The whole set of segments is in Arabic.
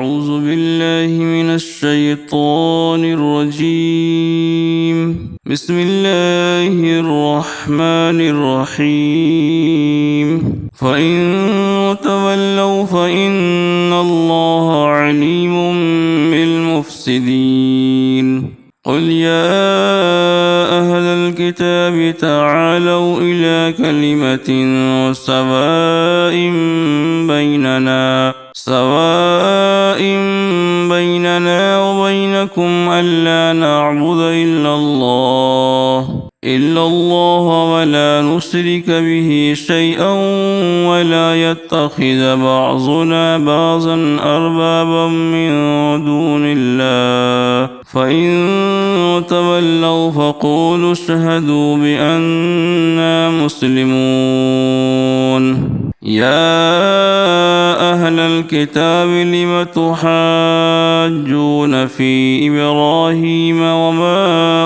أعوذ بالله من الشيطان الرجيم. بسم الله الرحمن الرحيم. فإن تولوا فإن الله عليم بالمفسدين. قل يا أهل الكتاب تعالوا إلى كلمة سواء بيننا وبينكم ألا نعبد إلا الله ولا نشرك به شيئا ولا يتخذ بعضنا بعضا أربابا من دون الله. فإن تولوا فقولوا اشهدوا بأننا مسلمون. يا أهل الكتاب لم تحاجون في إبراهيم وما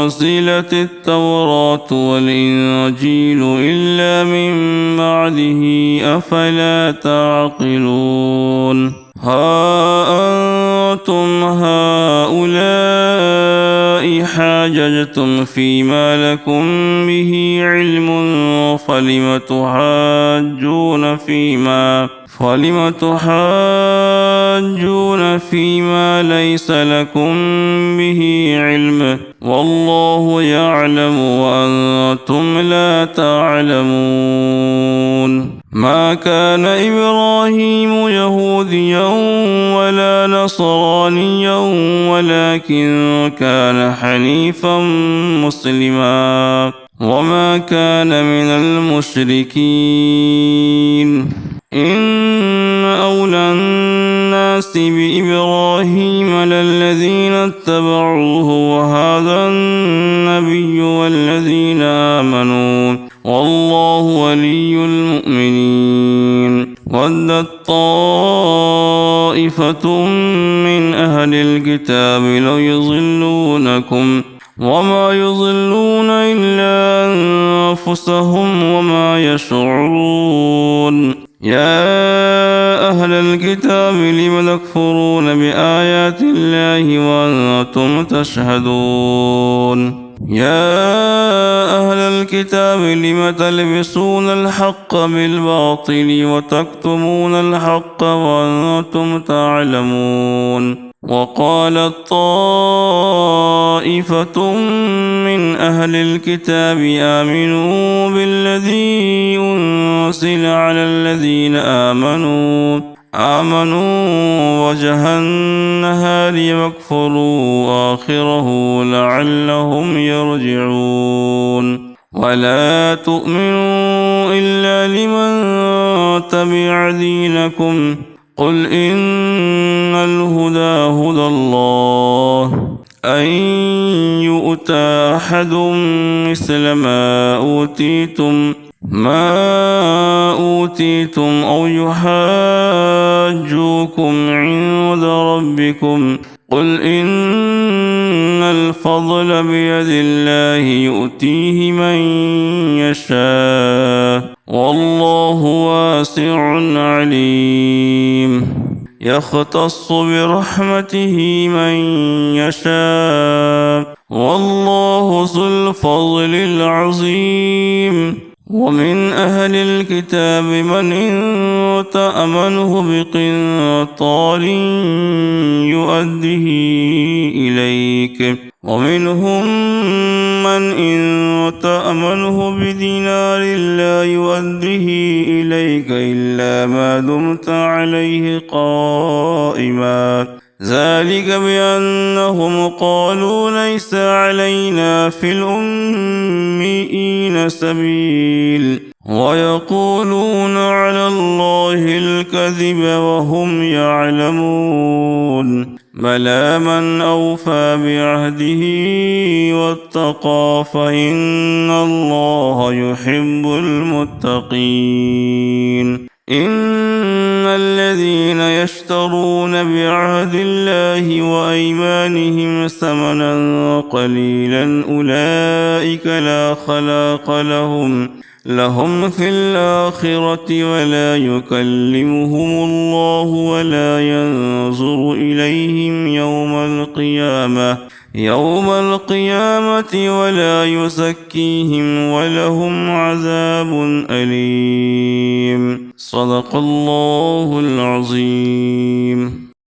أنزلت التوراة والإنجيل إلا من بعده أفلا تعقلون. ها أنتم هؤلاء حاججتم فيما لكم به علم فلم تحاجون فيما ليس لكم به علم والله يعلم وأنتم لا تعلمون. ما كان إبراهيم يهوديا ولا نصرانيا ولكن كان حنيفا مسلما وما كان من المشركين. إن أولى الناس بإبراهيم للذين اتبعوه وهذا النبي والذين آمنوا والله ولي المؤمنين. ودت طائفة من أهل الكتاب لو يضلونكم وما يضلون إلا أنفسهم وما يشعرون. يا أهل الكتاب لم تكفرون بآيات الله وأنتم تشهدون. يا أهل الكتاب لم تلبسون الحق بالباطل وتكتمون الحق وأنتم تعلمون. وقالت طائفة من أهل الكتاب آمنوا بالذي أنزل على الذين آمنوا وجه النهار واكفروا آخره لعلهم يرجعون. ولا تؤمنوا إلا لمن تبع دينكم قل إن الهدى هدى الله أن يؤتى أحد مثل ما أوتيتم أو يحاجوكم عند ربكم قل إن الفضل بيد الله يؤتيه من يشاء والله واسع عليم. يختص برحمته من يشاء والله ذو الفضل العظيم. ومن أهل الكتاب من إن تأمنه بقنطار يؤده إليك ومنهم من إن تأمنه بدينار لا يؤده إليك إلا ما دمت عليه قائما ذلك بأنهم قالوا ليس علينا في الأميين سبيل ويقولون على الله الكذب وهم يعلمون. بلى من أوفى بعهده واتقى فإن الله يحب المتقين. إن الذين يشترون بعهد الله وأيمانهم ثمنا قليلا أولئك لهم في الآخرة ولا يكلمهم الله ولا ينظر إليهم يوم القيامة ولا يزكيهم ولهم عذاب أليم. صدق الله العظيم.